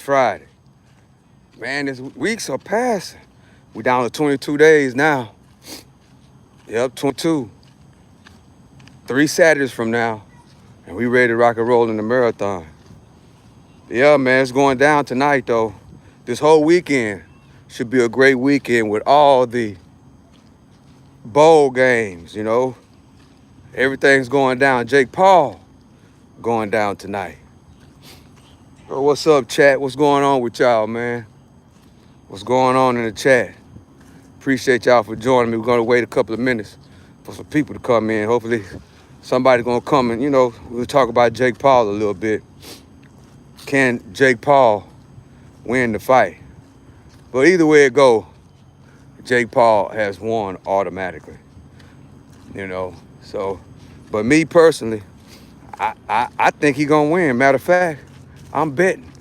Friday. Man, these weeks are passing. We down to 22 days now. Yep, 22. 3 Saturdays from now, and we ready to rock and roll in the marathon. Yeah, man, it's going down tonight, though. This whole weekend should be a great weekend with all the bowl games, Everything's going down. Jake Paul going down tonight. Oh, what's up, chat? What's going on with y'all, man? What's going on in the chat? Appreciate y'all for joining me. We're going to wait a couple of minutes for some people to come in. Hopefully somebody's going to come and, we'll talk about Jake Paul a little bit. Can Jake Paul win the fight? But either way it go, Jake Paul has won automatically, So, but me personally, I think he's going to win. Matter of fact, I'm betting.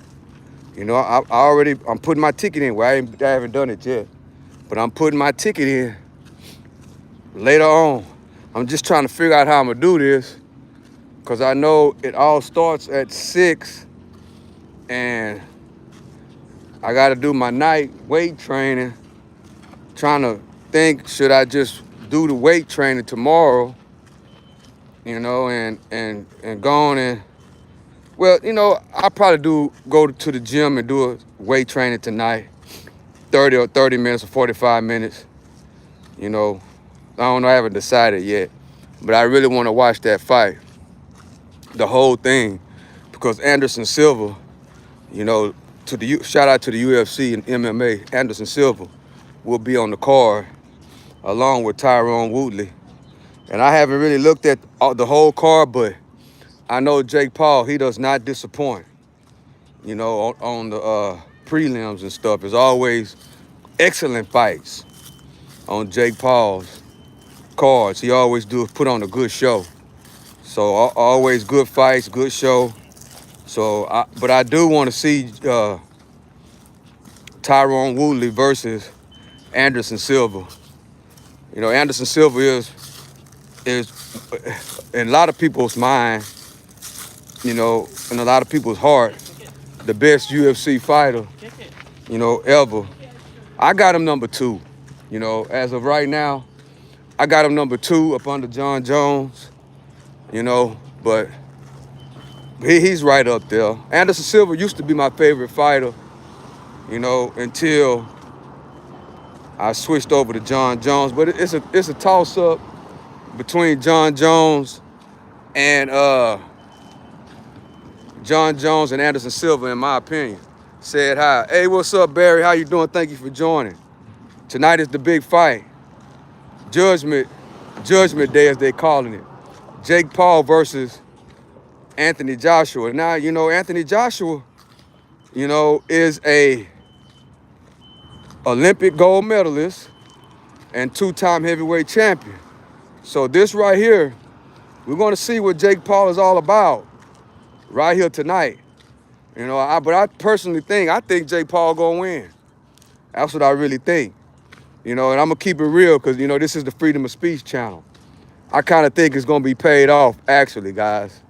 I'm putting my ticket in. Well, I haven't done it yet, but I'm putting my ticket in later on. I'm just trying to figure out how I'm going to do this because I know it all starts at 6 and I got to do my night weight training. Trying to think, should I just do the weight training tomorrow, and go on and, well, I'll probably go to the gym and do a weight training tonight, 30 minutes or 45 minutes, I don't know, I haven't decided yet, but I really want to watch that fight, the whole thing, because Anderson Silva, shout out to the UFC and MMA, Anderson Silva will be on the card along with Tyron Woodley. And I haven't really looked at the whole card, but I know Jake Paul, he does not disappoint, on the prelims and stuff. There's always excellent fights on Jake Paul's cards. He always put on a good show. So always good fights, good show. So, but I do want to see Tyron Woodley versus Anderson Silva. Anderson Silva is in a lot of people's mind, in a lot of people's heart, the best UFC fighter, ever. I got him number 2. As of right now, I got him number 2 up under John Jones, but he's right up there. Anderson Silva used to be my favorite fighter, until I switched over to John Jones. But it's a toss-up between John Jones and Anderson Silva, in my opinion. Said hi. Hey, what's up, Barry? How you doing? Thank you for joining. Tonight is the big fight. Judgment Day, as they calling it. Jake Paul versus Anthony Joshua. Now, Anthony Joshua, is a Olympic gold medalist and 2-time heavyweight champion. So this right here, we're going to see what Jake Paul is all about right here tonight. But I personally think Jake Paul going to win. That's what I really think. And I'm going to keep it real because, this is the Freedom of Speech channel. I kind of think it's going to be paid off, actually, guys.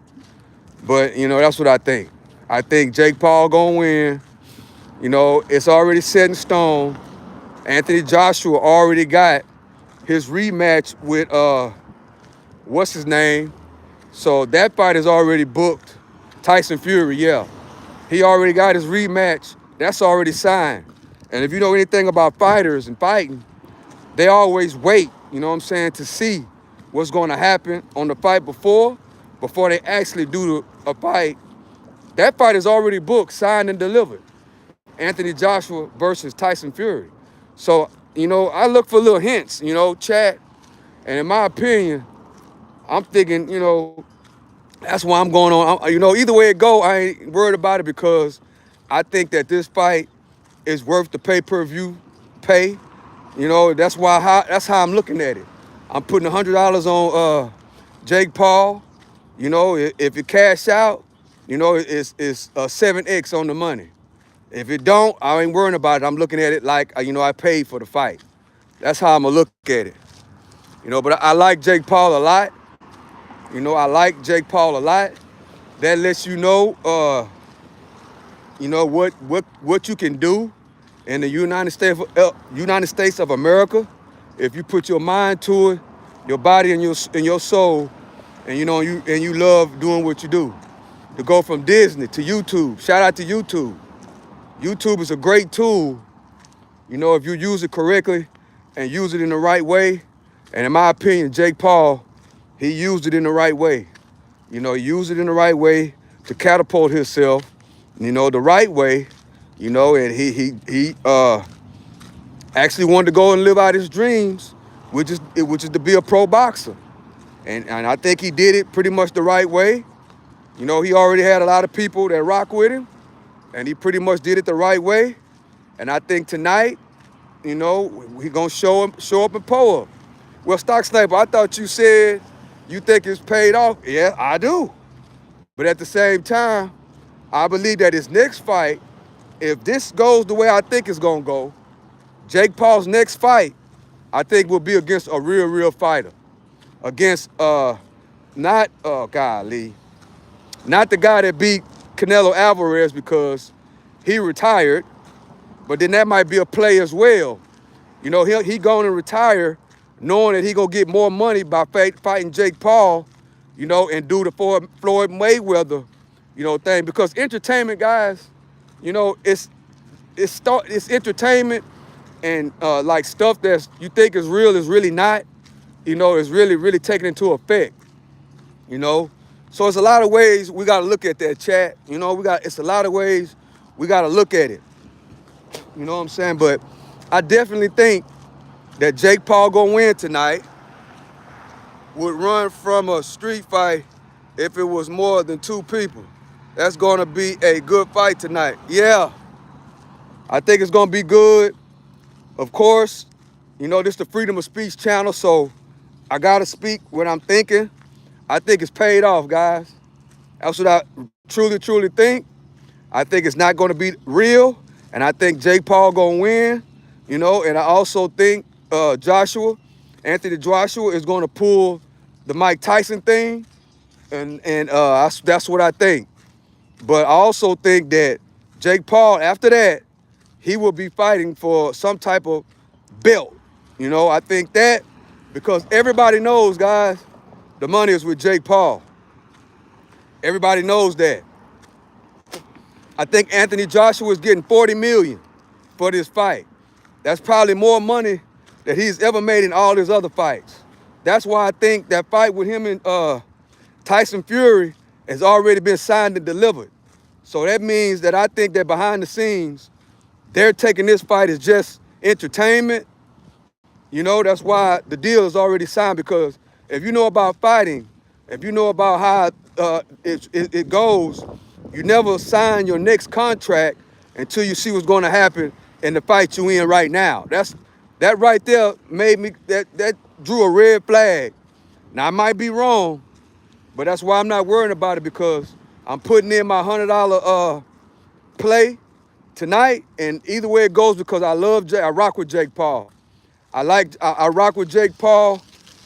But, that's what I think. I think Jake Paul going to win. It's already set in stone. Anthony Joshua already got his rematch with, what's his name? So that fight is already booked. Tyson Fury, yeah. He already got his rematch. That's already signed. And if you know anything about fighters and fighting, they always wait, to see what's going to happen on the fight before they actually do a fight. That fight is already booked, signed, and delivered. Anthony Joshua versus Tyson Fury. So, I look for little hints, chat. And in my opinion, I'm thinking, that's why I'm going on. Either way it go, I ain't worried about it because I think that this fight is worth the pay-per-view pay. That's how I'm looking at it. I'm putting $100 on Jake Paul. If it cash out, it's 7X on the money. If it don't, I ain't worrying about it. I'm looking at it like, I paid for the fight. That's how I'm going to look at it. But I like Jake Paul a lot. I like Jake Paul a lot. That lets you know you know, what you can do in the United States of America if you put your mind to it, your body and your soul, and you love doing what you do. To go from Disney to YouTube. Shout out to YouTube. YouTube is a great tool, you know, if you use it correctly and use it in the right way. And in my opinion, Jake Paul, he used it in the right way. You know, he used it in the right way to catapult himself, you know, the right way, you know, and he actually wanted to go and live out his dreams, which is to be a pro boxer. And I think he did it pretty much the right way. You know, he already had a lot of people that rock with him, and he pretty much did it the right way. And I think tonight, you know, he gonna show up and pull up. Well, Stock Sniper, I thought you said you think it's paid off. Yeah, I do. But at the same time, I believe that his next fight, if this goes the way I think it's gonna go, Jake Paul's next fight, I think will be against a real fighter. Against not not the guy that beat Canelo Alvarez because he retired, but then that might be a play as well. You know, he going to retire knowing that he going to get more money by fighting Jake Paul, you know, and do the Floyd Mayweather, you know, thing. Because entertainment, guys, you know, it's entertainment, and like stuff that you think is real is really not, you know, is really taken into effect, you know. So it's a lot of ways we got to look at that, chat. You know, it's a lot of ways we got to look at it. You know what I'm saying? But I definitely think that Jake Paul gonna win tonight. Would run from a street fight if it was more than 2 people. That's gonna be a good fight tonight. Yeah, I think it's gonna be good. Of course, you know, this is the Freedom of Speech channel, so I gotta speak what I'm thinking. I think it's paid off, guys. That's what I truly think. I think it's not gonna be real, and I think Jake Paul gonna win, you know, and I also think Anthony Joshua is gonna pull the Mike Tyson thing, and that's what I think. But I also think that Jake Paul, after that, he will be fighting for some type of belt. You know, I think that because everybody knows, guys, the money is with Jake Paul. Everybody knows that. I think Anthony Joshua is getting $40 million for this fight. That's probably more money that he's ever made in all his other fights. That's why I think that fight with him and Tyson Fury has already been signed and delivered. So that means that I think that behind the scenes, they're taking this fight as just entertainment. You know, that's why the deal is already signed, because if you know about fighting, if you know about how it goes, you never sign your next contract until you see what's going to happen in the fight you in right now. That right there made me, that drew a red flag. Now, I might be wrong, but that's why I'm not worrying about it, because I'm putting in my $100 play tonight, and either way it goes, because I rock with Jake Paul. I rock with Jake Paul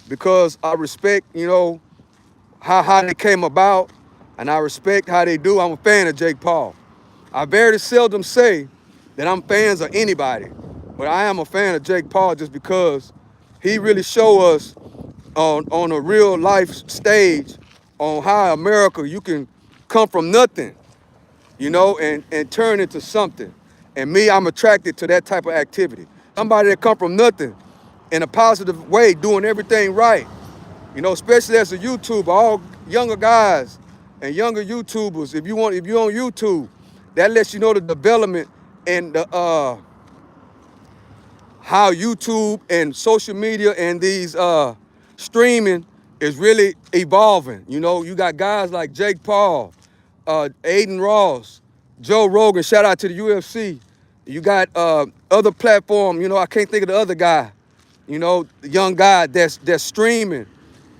because I respect, you know, how they came about, and I respect how they do. I'm a fan of Jake Paul. I very seldom say that I'm fans of anybody, but I am a fan of Jake Paul just because he really show us on a real life stage on how America, you can come from nothing, you know, and turn into something. And me, I'm attracted to that type of activity. Somebody that come from nothing in a positive way, doing everything right. You know, especially as a YouTuber, all younger guys and younger YouTubers, if you're on YouTube, that lets you know the development and the how YouTube and social media and these streaming is really evolving. You know, you got guys like Jake Paul, Aiden Ross, Joe Rogan, shout out to the UFC. You got other platform, you know, I can't think of the other guy, you know, the young guy that's streaming,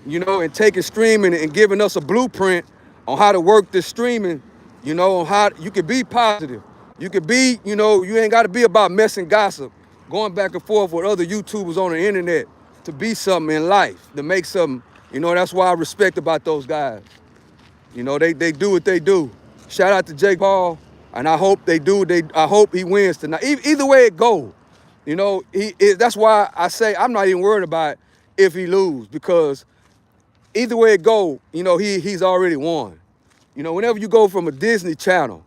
you know, and taking streaming and giving us a blueprint on how to work this streaming, you know, on how you can be positive. You can be, you know, you ain't got to be about mess and gossip, going back and forth with other YouTubers on the internet to be something in life, to make something, you know. That's why I respect about those guys. You know, they do what they do. Shout out to Jake Paul. and I hope they do. I hope he wins tonight. Either way it go, you know, that's why I say I'm not even worried about if he lose, because either way it go, you know, he's already won. You know, whenever you go from a Disney Channel,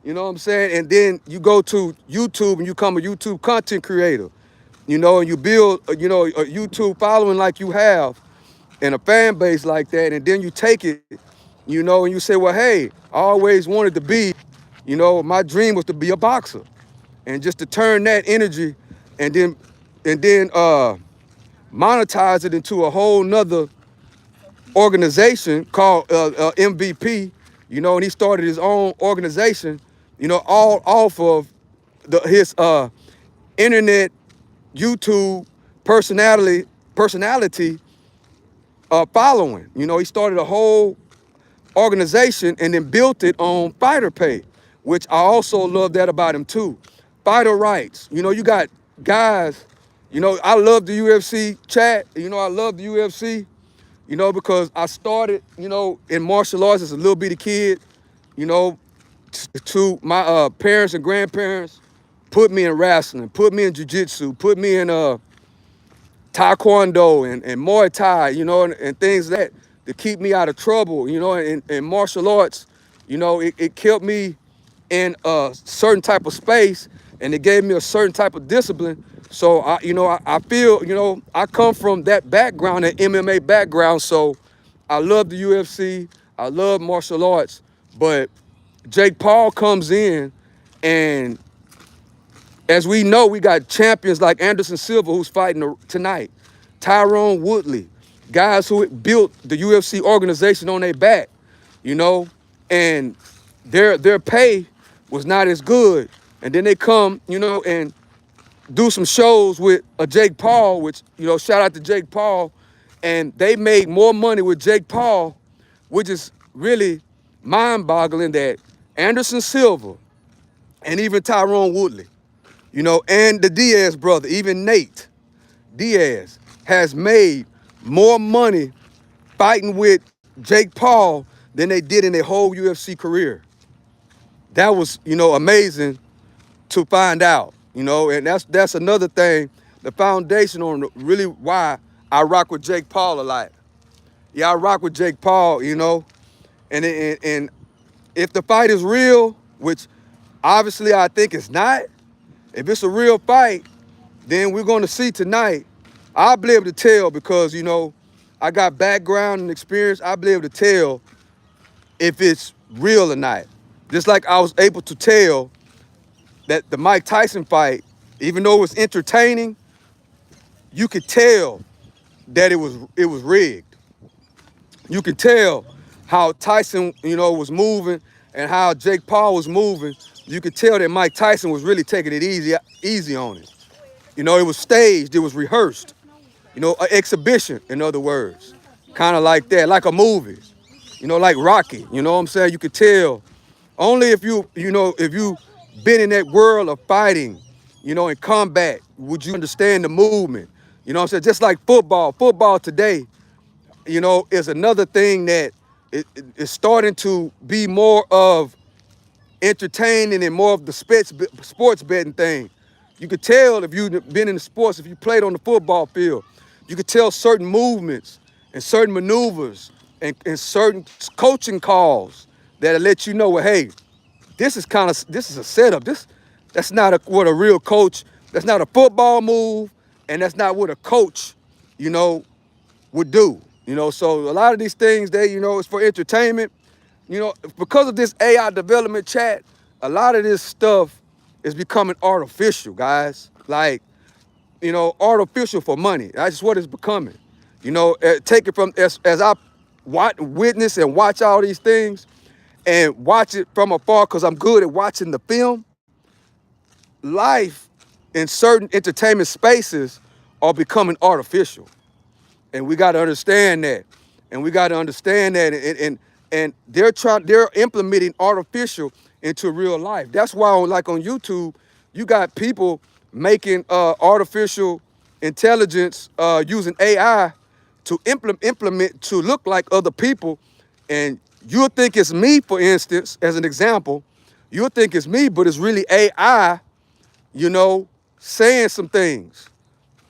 you know what I'm saying, and then you go to YouTube and you become a YouTube content creator, you know, and you build, you know, a YouTube following like you have, and a fan base like that, and then you take it, you know, and you say, well, hey, I always wanted to be, you know, my dream was to be a boxer, and just to turn that energy, and then monetize it into a whole nother organization called MVP, you know, and he started his own organization, you know, all off of his internet YouTube personality following. You know, he started a whole organization and then built it on fighter pay, which I also love that about him too. Fighter rights. You know, you got guys, you know, I love the UFC chat. You know, I love the UFC, you know, because I started, you know, in martial arts as a little bitty kid, you know, to my parents and grandparents put me in wrestling, put me in jiu-jitsu, put me in taekwondo and Muay Thai, you know, and things that to keep me out of trouble, you know, and martial arts, you know, it kept me in a certain type of space, and it gave me a certain type of discipline. So you know, I feel, you know, I come from that background, that MMA background, so I love the UFC, I love martial arts, but Jake Paul comes in, and as we know, we got champions like Anderson Silva who's fighting tonight, Tyrone Woodley, guys who built the UFC organization on their back, you know, and their pay was not as good. And then they come, you know, and do some shows with a Jake Paul, which, you know, shout out to Jake Paul, and they made more money with Jake Paul, which is really mind-boggling that Anderson Silva and even Tyrone Woodley, you know, and the Diaz brother, even Nate Diaz, has made more money fighting with Jake Paul than they did in their whole UFC career. That was, you know, amazing to find out, you know, and that's another thing, the foundation on really why I rock with Jake Paul a lot. Yeah, I rock with Jake Paul, you know, and if the fight is real, which obviously I think it's not, if it's a real fight, then we're going to see tonight. I'll be able to tell because, you know, I got background and experience. I'll be able to tell if it's real or not. Just like I was able to tell that the Mike Tyson fight, even though it was entertaining, you could tell that it was rigged. You could tell how Tyson, you know, was moving and how Jake Paul was moving. You could tell that Mike Tyson was really taking it easy on it. You know, it was staged, it was rehearsed. You know, an exhibition, in other words. Kind of like that, like a movie. You know, like Rocky. You know what I'm saying? You could tell. Only if you know, if you been in that world of fighting, you know, in combat, would you understand the movement. You know what I'm saying? Just like football. Football today, you know, is another thing that is starting to be more of entertaining and more of the sports betting thing. You could tell if you've been in the sports, if you played on the football field, you could tell certain movements and certain maneuvers and certain coaching calls that'll let you know, well, hey, this is a setup. That's not what a real coach, that's not a football move, and that's not what a coach, you know, would do. You know, so a lot of these things, you know, it's for entertainment. You know, because of this AI development chat, a lot of this stuff is becoming artificial, guys. Like, you know, artificial for money. That's just what it's becoming. You know, take it from, as I witness and watch all these things and watch it from afar because I'm good at watching the film, life in certain entertainment spaces are becoming artificial. And we got to understand that. And we got to understand that. And they're implementing artificial into real life. That's why like on YouTube, you got people making artificial intelligence using AI to implement to look like other people. And you'll think it's me, for instance, as an example, You'll think it's me, but it's really AI, you know, saying some things.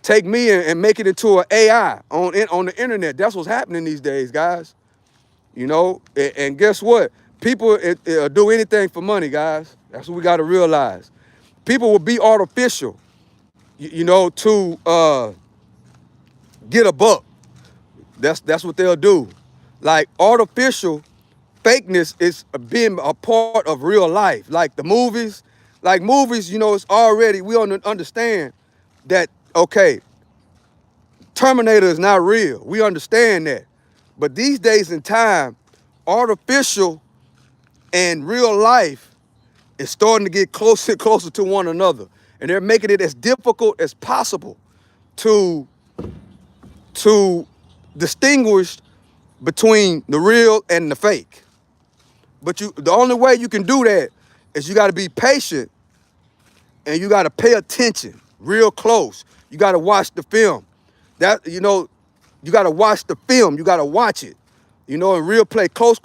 Take me and make it into an AI on the internet. That's what's happening these days, guys. You know, and guess what? People do anything for money, guys. That's what we got to realize. People will be artificial, you know, to get a buck. That's what they'll do. Like artificial fakeness is being a part of real life. Like movies, you know, it's already, we understand that, okay, Terminator is not real. We understand that. But these days in time, artificial and real life is starting to get closer and closer to one another. And they're making it as difficult as possible to distinguish between the real and the fake. But the only way you can do that is you got to be patient and you got to pay attention real close. You got to watch the film. That, you know, you got to watch the film. You got to watch it, you know, and real play close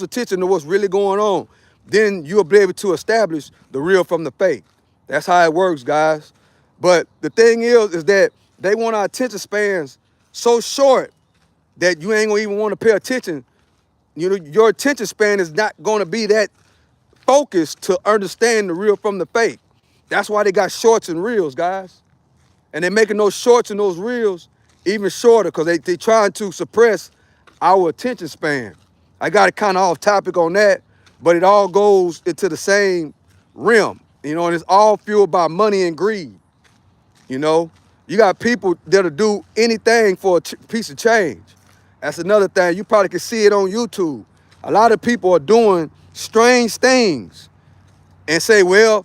attention to what's really going on. Then you'll be able to establish the real from the fake. That's how it works, guys. But the thing is that they want our attention spans so short that you ain't gonna even want to pay attention. You know, your attention span is not gonna be that focused to understand the real from the fake. That's why they got shorts and reels, guys. And they're making those shorts and those reels even shorter because they trying to suppress our attention span. I got it kind of off topic on that, but it all goes into the same realm, you know, and it's all fueled by money and greed. You know, you got people that'll do anything for a piece of change. That's another thing. You probably can see it on YouTube. A lot of people are doing strange things and say, well,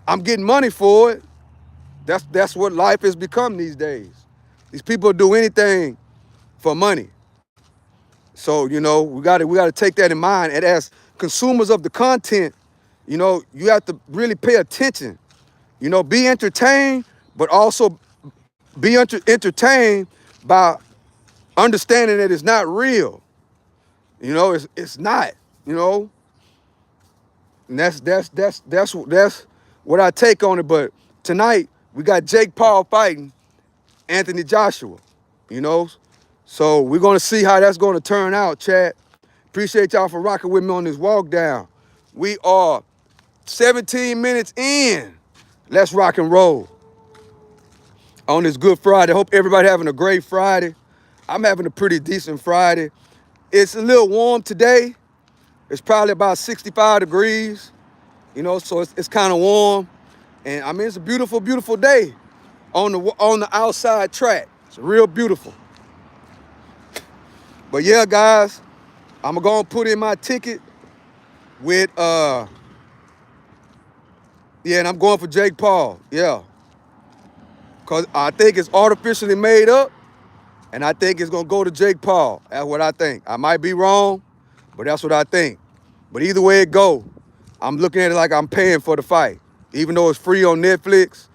I'm getting money for it. That's what life has become these days. These people do anything for money. So, you know, we gotta take that in mind. And as consumers of the content, you know, you have to really pay attention. You know, be entertained, but also be entertained by understanding that it's not real. You know, it's not, you know. And that's what I take on it. But tonight we got Jake Paul fighting Anthony Joshua, you know. So we're gonna see how that's gonna turn out, chat. Appreciate y'all for rocking with me on this walk down. We are 17 minutes in. Let's rock and roll on this Good Friday. Hope everybody having a great Friday. I'm having a pretty decent Friday. It's a little warm today. It's probably about 65 degrees, you know, so it's kind of warm. And I mean, it's a beautiful, beautiful day on the outside track. It's real beautiful. But yeah, guys, I'm gonna put in my ticket with yeah, and I'm going for Jake Paul. Yeah. Cause I think it's artificially made up, and I think it's gonna go to Jake Paul. That's what I think. I might be wrong, but that's what I think. But either way it go, I'm looking at it like I'm paying for the fight. Even though it's free on Netflix,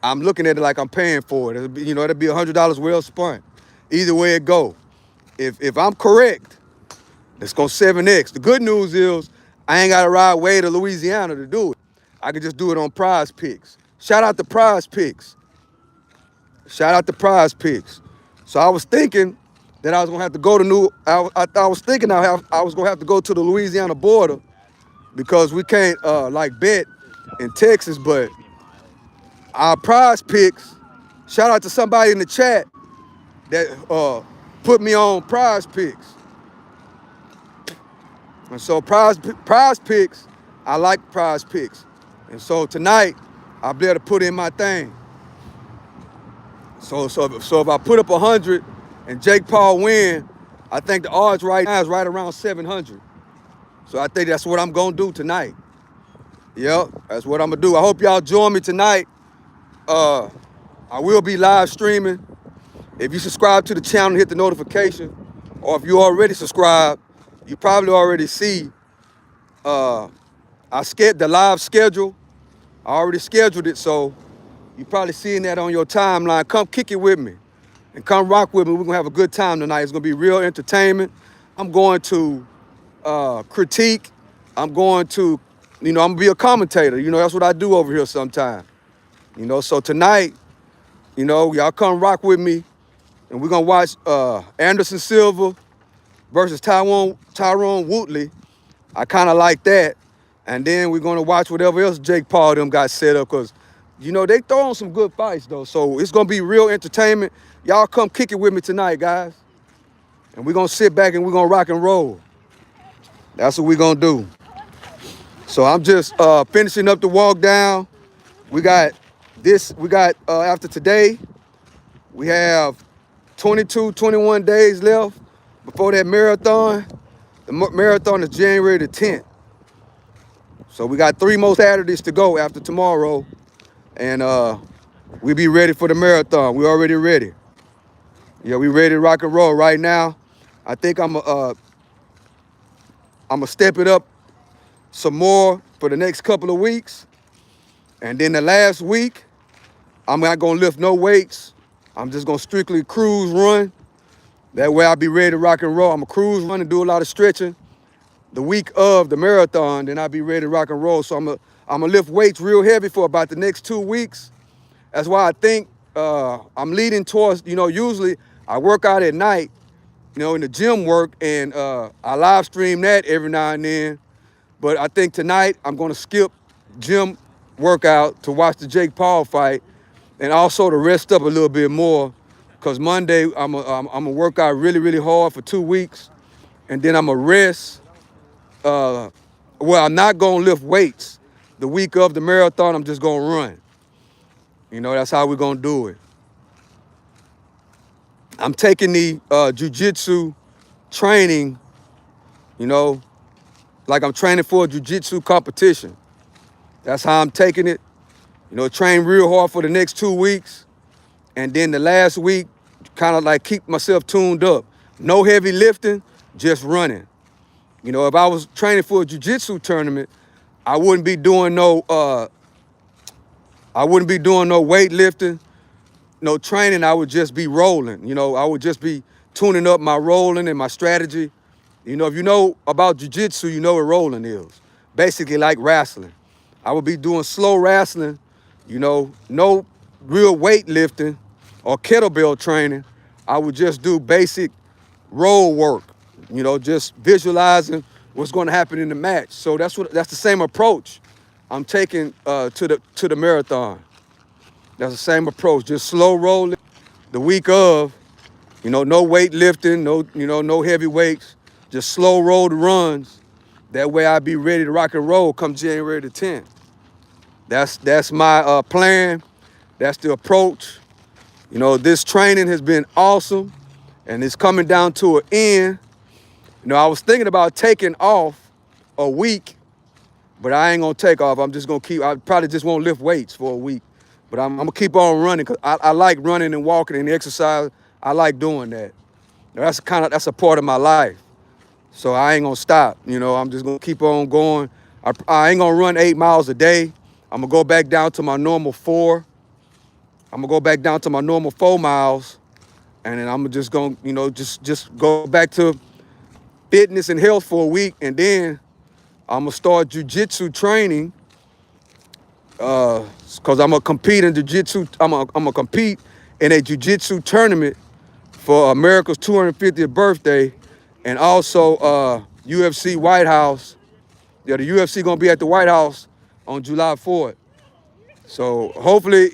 I'm looking at it like I'm paying for it. It'll be, you know, it'll be $100 well spent. Either way it go. If I'm correct, it's gonna 7X. The good news is I ain't gotta ride way to Louisiana to do it. I can just do it on Prize Picks. Shout out to Prize Picks. Shout out to Prize Picks. So I was thinking that I was gonna have to go to I was thinking I was gonna have to go to the Louisiana border because we can't like bet in Texas, but our Prize Picks, shout out to somebody in the chat that put me on Prize Picks. And so Prize Picks, I like Prize Picks. And so tonight, I'll be able to put in my thing. So if I put up 100 and Jake Paul win, I think the odds right now is right around 700. So I think that's what I'm gonna do tonight. Yep, that's what I'm gonna do. I hope y'all join me tonight. I will be live streaming. If you subscribe to the channel, hit the notification. Or if you already subscribed, you probably already see the live schedule. I already scheduled it, so you probably seeing that on your timeline. Come kick it with me and come rock with me. We're gonna have a good time tonight. It's gonna be real entertainment. I'm going to critique. I'm going to I'm gonna be a commentator. That's what I do over here sometimes. So tonight, y'all come rock with me, and we're gonna watch Anderson Silva versus Tyrone Woodley. I kind of like that. And then we're gonna watch whatever else Jake Paul them got set up, because they throwing some good fights though. So it's gonna be real entertainment. Y'all come kick it with me tonight, guys. And we're gonna sit back and we're gonna rock and roll. That's what we're gonna do. So I'm just finishing up the walk down. We got after today, we have 22, 21 days left before that marathon. The marathon is January the 10th. So we got 3 more Saturdays to go after tomorrow. And we'll be ready for the marathon. We're already ready. Yeah, we ready to rock and roll right now. I think I'm gonna step it up some more for the next couple of weeks. And then the last week, I'm not gonna lift no weights. I'm just gonna strictly cruise run. That way I'll be ready to rock and roll. I'm gonna cruise run and do a lot of stretching. The week of the marathon, then I'll be ready to rock and roll. So I'm gonna lift weights real heavy for about the next 2 weeks. That's why I think I'm leading towards, usually I work out at night, in the gym work, and I live stream that every now and then. But I think tonight I'm gonna skip gym workout to watch the Jake Paul fight, and also to rest up a little bit more, because Monday I'm gonna work out really, really hard for 2 weeks, and then I'm gonna rest. I'm not gonna lift weights. The week of the marathon, I'm just gonna run. That's how we're gonna do it. I'm taking the jiu-jitsu training, like I'm training for a jiu-jitsu competition. That's how I'm taking it. Train real hard for the next 2 weeks. And then the last week, kind of like keep myself tuned up. No heavy lifting, just running. If I was training for a jiu-jitsu tournament, I wouldn't be doing no weightlifting, no training. I would just be rolling. I would just be tuning up my rolling and my strategy. If you know about jiu-jitsu, you know what rolling is. Basically like wrestling. I would be doing slow wrestling, no real weightlifting or kettlebell training. I would just do basic roll work, just visualizing what's going to happen in the match. So that's the same approach I'm taking to the marathon. That's the same approach, just slow rolling. The week of, no weightlifting, no heavy weights, just slow roll the runs. That way I'll be ready to rock and roll come January the 10th. That's my plan. That's the approach. This training has been awesome, and it's coming down to an end. I was thinking about taking off a week, but I ain't gonna take off. I'm just gonna I probably just won't lift weights for a week, but I'm gonna keep on running, because I like running and walking and exercise. I like doing that. That's a part of my life. So I ain't gonna stop. I'm just gonna keep on going. I ain't gonna run 8 miles a day. I'm gonna go back down to my normal 4. I'm gonna go back down to my normal 4 miles, and then I'm just gonna, just go back to fitness and health for a week, and then I'm gonna start jiu-jitsu training, cause I'm gonna compete in jiu-jitsu. I'm gonna compete in a jiu-jitsu tournament for America's 250th birthday, and also UFC White House. Yeah, the UFC gonna be at the White House on July 4th. So hopefully,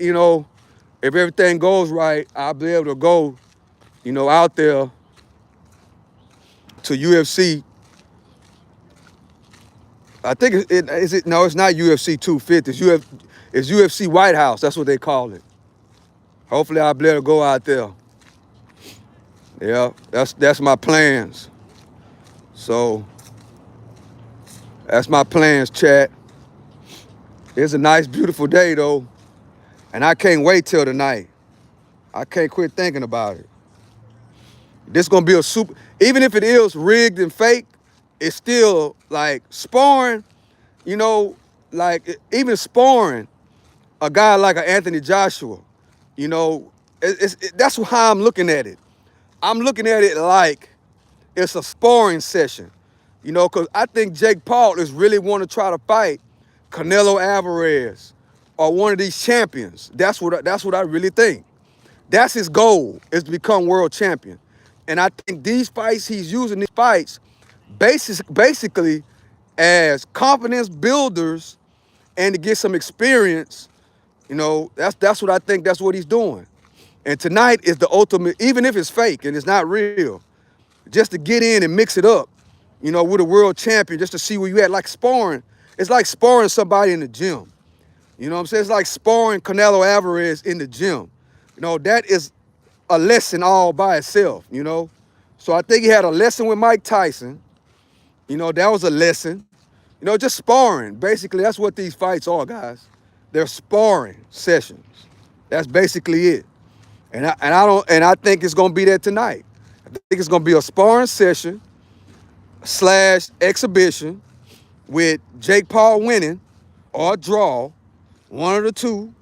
if everything goes right, I'll be able to go, out there to UFC. I think no, it's not UFC 250. It's UFC White House. That's what they call it. Hopefully I'll be able to go out there. Yeah, that's my plans. So that's my plans, chat. It's a nice, beautiful day though, and I can't wait till tonight. I can't quit thinking about it. This gonna be even if it is rigged and fake, it's still like sparring, like even sparring a guy like an Anthony Joshua, that's how I'm looking at it. I'm looking at it like it's a sparring session, because I think Jake Paul is really want to try to fight Canelo Alvarez or one of these champions. That's what I really think. That's his goal, is to become world champion. And I think these fights, he's using these fights basically as confidence builders and to get some experience. That's what I think, that's what he's doing. And tonight is the ultimate, even if it's fake and it's not real, just to get in and mix it up, with a world champion, just to see where you at. Like sparring. It's like sparring somebody in the gym. You know what I'm saying? It's like sparring Canelo Alvarez in the gym. That is a lesson all by itself. So I think he had a lesson with Mike Tyson. That was a lesson. Just sparring. Basically, that's what these fights are, guys. They're sparring sessions. That's basically it. And I think it's gonna be that tonight. I think it's gonna be a sparring session / exhibition with Jake Paul winning or draw, one of the two,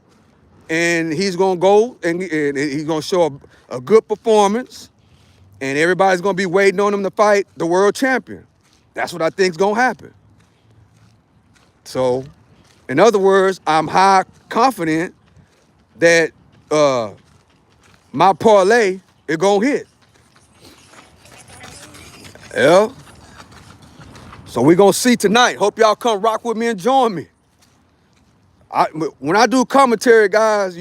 and he's gonna go and he's gonna show a good performance, and everybody's gonna be waiting on him to fight the world champion. That's what I think is gonna happen. So, in other words, I'm high confident that my parlay is gonna hit. Yeah. So we're gonna see tonight. Hope y'all come rock with me and join me. When I do commentary, guys,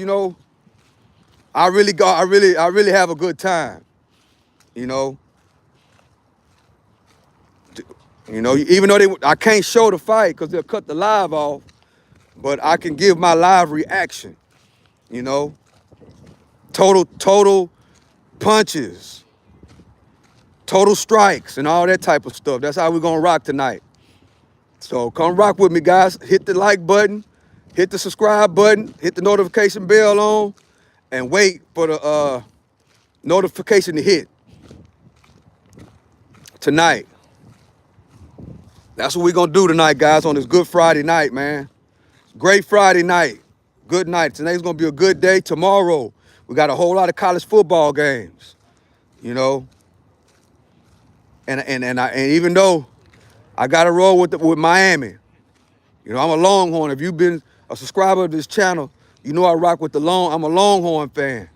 I really have a good time. Even though I can't show the fight because they'll cut the live off, but I can give my live reaction. Total punches, total strikes, and all that type of stuff. That's how we're gonna rock tonight. So come rock with me, guys. Hit the like button, hit the subscribe button, hit the notification bell on, and wait for the notification to hit tonight. That's what we're gonna do tonight, guys, on this Good Friday night, man. Great Friday night. Good night. Tonight's gonna be a good day. Tomorrow, we got a whole lot of college football games, And even though I got to roll with Miami, I'm a Longhorn. If you've been a subscriber of this channel, I rock with I'm a Longhorn fan.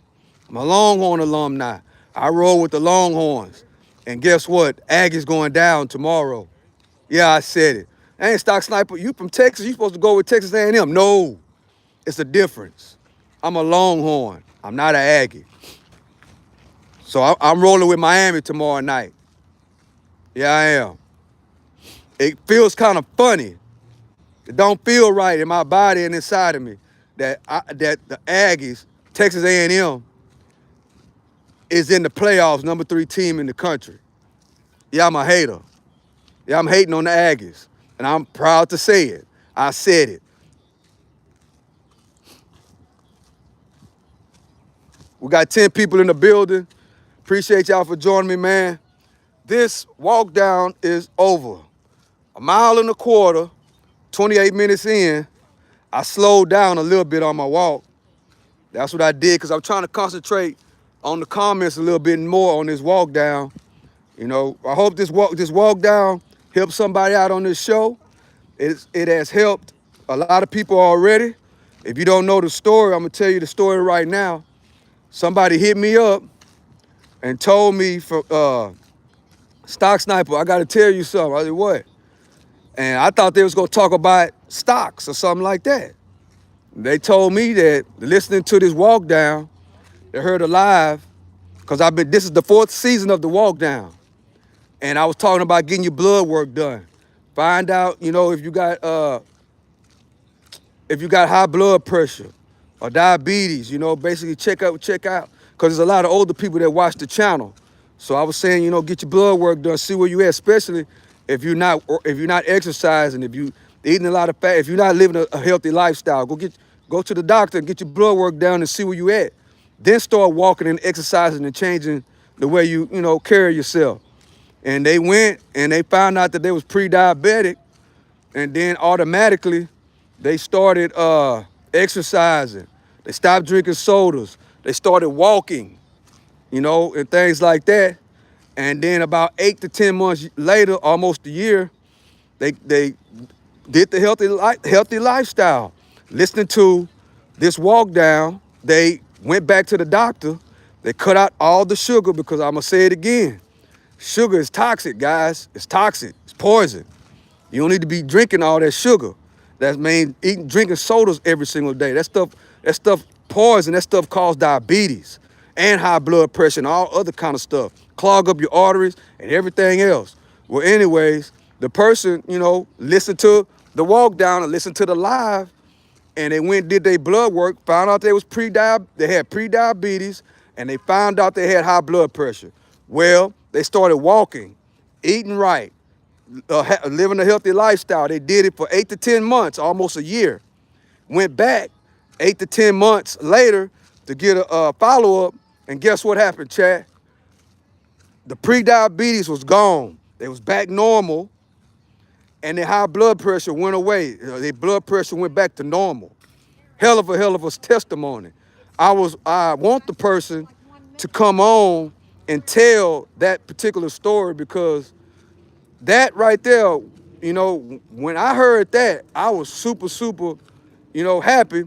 I'm a Longhorn alumni. I roll with the Longhorns. And guess what? Aggie's going down tomorrow. Yeah, I said it. I ain't Stock Sniper. You from Texas? You supposed to go with Texas A&M? No, it's a difference. I'm a Longhorn. I'm not an Aggie. So I'm rolling with Miami tomorrow night. Yeah, I am. It feels kind of funny. It don't feel right in my body and inside of me that the Aggies, Texas A&M, is in the playoffs, number 3 team in the country. Yeah, I'm a hater. Yeah, I'm hating on the Aggies. And I'm proud to say it. I said it. We got 10 people in the building. Appreciate y'all for joining me, man. This walk down is over. 1.25 miles, 28 minutes in. I slowed down a little bit on my walk. That's what I did because I'm trying to concentrate on the comments a little bit more on this walk down. I hope this walk down helps somebody out on this show. It has helped a lot of people already. If you don't know the story, I'm gonna tell you the story right now. Somebody hit me up and told me, Stock Sniper, I gotta tell you something. I said, what? And I thought they was gonna talk about stocks or something like that. They told me that listening to this walk down, they heard a live, because this is the 4th season of the walk down. And I was talking about getting your blood work done. Find out, if you got high blood pressure or diabetes, basically check out. Because there's a lot of older people that watch the channel. So I was saying, get your blood work done, see where you at, especially if you're not exercising, if you eating a lot of fat, if you're not living a healthy lifestyle. Go to the doctor and get your blood work done and see where you at. Then start walking and exercising and changing the way you carry yourself. And they went and they found out that they was pre-diabetic, and then automatically they started exercising. They stopped drinking sodas. They started walking, and things like that. And then about 8 to 10 months later, almost a year, they did the healthy lifestyle. Listening to this walk down, they went back to the doctor. They cut out all the sugar because I'm gonna say it again. Sugar is toxic, guys. It's toxic. It's poison. You don't need to be drinking all that sugar. That's drinking sodas every single day. That stuff poison. That stuff causes diabetes and high blood pressure and all other kind of stuff. Clog up your arteries and everything else. Well, anyways, the person, listened to the walk down and listened to the live, and they went and did their blood work, found out they had pre-diabetes, and they found out they had high blood pressure. Well, they started walking, eating right, living a healthy lifestyle. They did it for 8 to 10 months, almost a year. Went back 8 to 10 months later to get a follow-up, and guess what happened, Chad? The pre-diabetes was gone. They was back normal, and their high blood pressure went away. Their blood pressure went back to normal. Hell of a testimony. I want the person to come on and tell that particular story, because that right there, when I heard that, I was super, happy.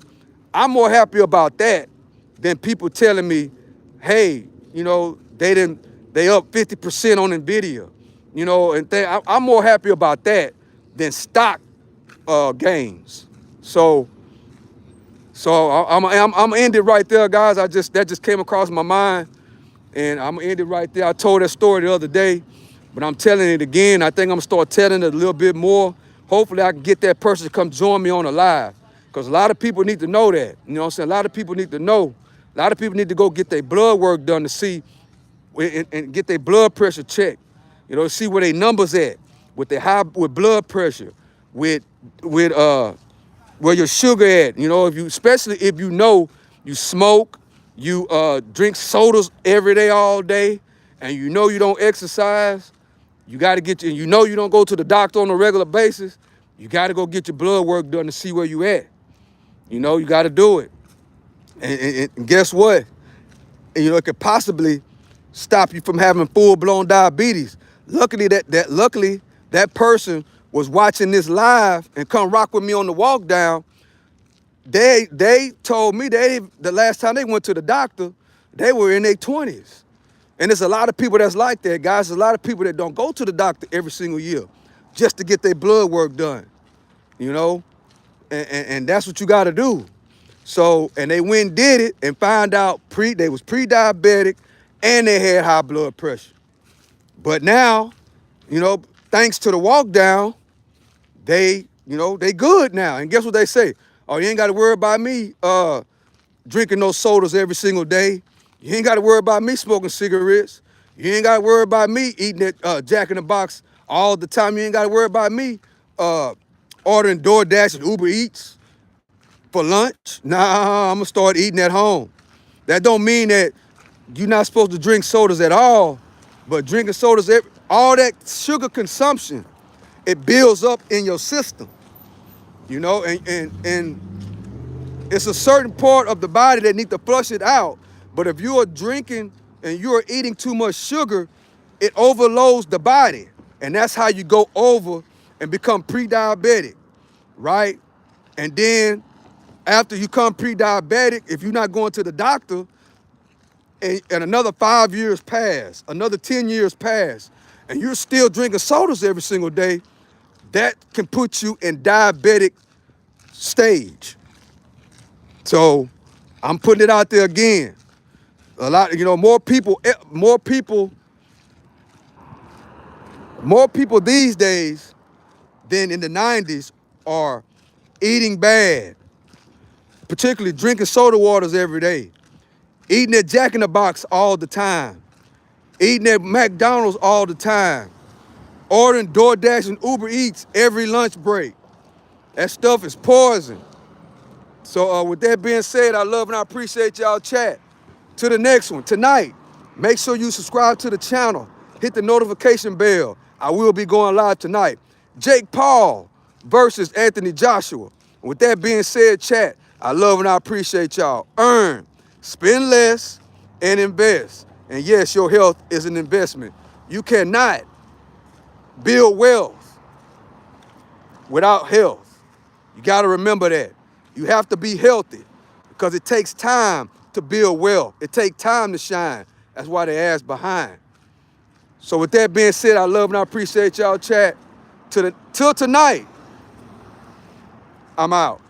I'm more happy about that than people telling me, hey, they up 50% on NVIDIA, and I'm more happy about that than stock gains. So I'm end it right there, guys. That just came across my mind, and I'm gonna end it right there. I told that story the other day, but I'm telling it again. I think I'm gonna start telling it a little bit more. Hopefully I can get that person to come join me on a live, because a lot of people need to know that. You know what I'm saying? A lot of people need to know. A lot of people need to go get their blood work done to see and get their blood pressure checked. See where their numbers at with with blood pressure, with where your sugar at. Especially if you smoke, you drink sodas every day, all day, and you don't exercise. You got to you don't go to the doctor on a regular basis. You got to go get your blood work done to see where you at. You got to do it. And guess what? It could possibly stop you from having full-blown diabetes. Luckily, that person was watching this live and come rock with me on the walk down. They told me the last time they went to the doctor, they were in their 20s. And there's a lot of people that's like that, guys. There's a lot of people that don't go to the doctor every single year just to get their blood work done, and that's what you got to do. So, and they went and did it and found out they was pre-diabetic and they had high blood pressure. But now, thanks to the walk down, they good now. And guess what they say? Oh, you ain't got to worry about me drinking those sodas every single day. You ain't got to worry about me smoking cigarettes. You ain't got to worry about me eating that Jack in the Box all the time. You ain't got to worry about me ordering DoorDash and Uber Eats for lunch. Nah, I'm going to start eating at home. That don't mean that you're not supposed to drink sodas at all, but drinking sodas, all that sugar consumption, it builds up in your system, and it's a certain part of the body that need to flush it out. But if you are drinking and you are eating too much sugar, it overloads the body. And that's how you go over and become pre-diabetic, right? And then after you come pre-diabetic, if you're not going to the doctor, and another 5 years pass, another 10 years pass, and you're still drinking sodas every single day, that can put you in diabetic stage. So I'm putting it out there again. A lot, more people these days than in the 90s are eating bad, particularly drinking soda waters every day, eating at Jack in the Box all the time, eating at McDonald's all the time, ordering DoorDash and Uber Eats every lunch break. That stuff is poison. So with that being said, I love and I appreciate y'all chat. To the next one tonight, make sure you subscribe to the channel. Hit the notification bell. I will be going live tonight. Jake Paul versus Anthony Joshua. With that being said, chat, I love and I appreciate y'all. Earn, spend less, and invest. And yes, your health is an investment. You cannot build wealth without health. You got to remember that. You have to be healthy because it takes time to build wealth. It takes time to shine. That's why they ass behind. So with that being said, I love and I appreciate y'all, chat. Till tonight, I'm out.